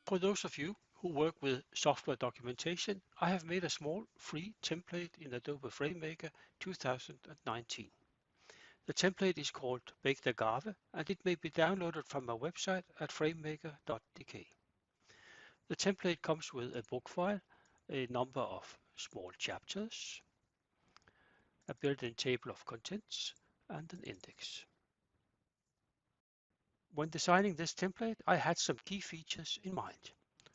For those of you who work with software documentation, I have made a small free template in Adobe FrameMaker 2019. The template is called Baked Agave and it may be downloaded from my website at FrameMaker.dk. The template comes with a book file, a number of small chapters, a built-in table of contents, and an index. When designing this template, I had some key features in mind.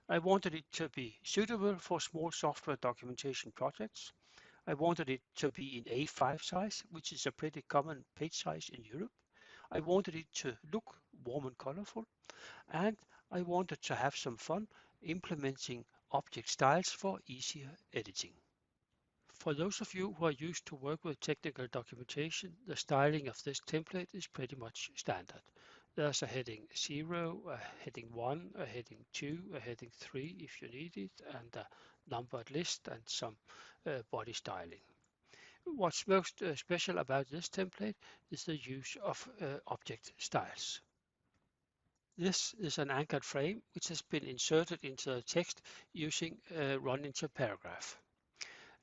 I wanted it to be suitable for small software documentation projects. I wanted it to be in A5 size, which is a pretty common page size in Europe. I wanted it to look warm and colorful, and I wanted to have some fun implementing object styles for easier editing. For those of you who are used to work with technical documentation, the styling of this template is pretty much standard. There's a heading 0, a heading 1, a heading 2, a heading 3 if you need it, and a numbered list and some body styling. What's most special about this template is the use of object styles. This is an anchored frame which has been inserted into the text using a run into paragraph.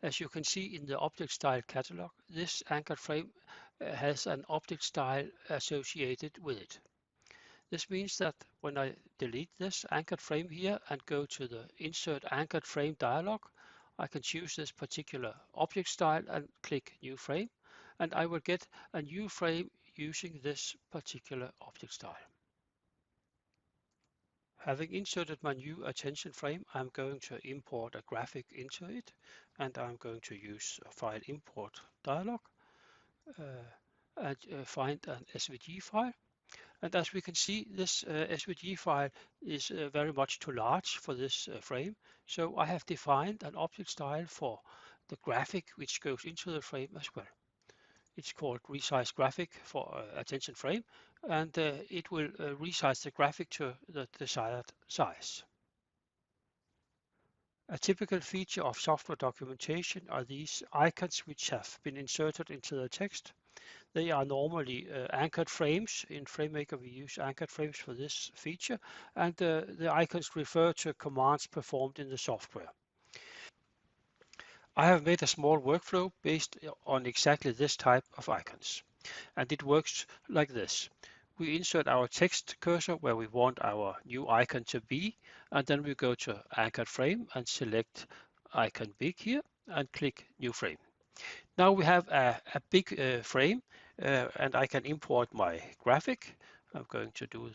As you can see in the object style catalog, this anchored frame has an object style associated with it. This means that when I delete this anchored frame here and go to the Insert Anchored Frame dialog, I can choose this particular object style and click New Frame, and I will get a new frame using this particular object style. Having inserted my new attention frame, I'm going to import a graphic into it, and I'm going to use a file import dialog and find an SVG file. And as we can see, this SVG file is very much too large for this frame. So I have defined an object style for the graphic which goes into the frame as well. It's called resize graphic for attention frame, and it will resize the graphic to the desired size. A typical feature of software documentation are these icons which have been inserted into the text. They are normally anchored frames. In FrameMaker we use anchored frames for this feature, and the icons refer to commands performed in the software. I have made a small workflow based on exactly this type of icons, and it works like this. We insert our text cursor where we want our new icon to be, and then we go to Anchored Frame and select icon big here and click New Frame. Now we have a big frame, and I can import my graphic. I'm going to do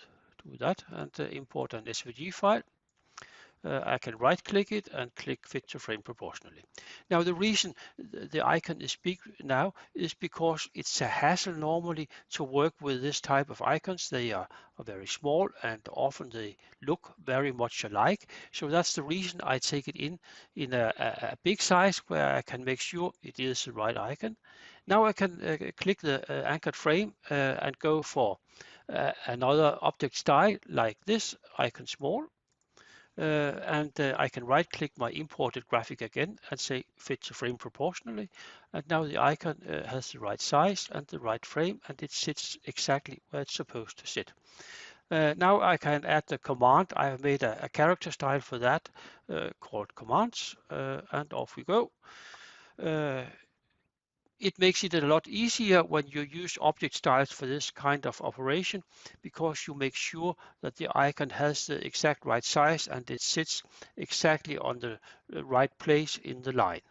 that and import an SVG file. I can right click it and click fit to frame proportionally. Now the reason the icon is big now is because it's a hassle normally to work with this type of icons. They are very small and often they look very much alike. So that's the reason I take it in a big size where I can make sure it is the right icon. Now I can click the anchored frame and go for another object style like this, icon small. And I can right click my imported graphic again and say fit to frame proportionally, and now the icon has the right size and the right frame, and it sits exactly where it's supposed to sit. Now I can add the command. I have made a character style for that called commands, and off we go. It makes it a lot easier when you use object styles for this kind of operation, because you make sure that the icon has the exact right size and it sits exactly on the right place in the line.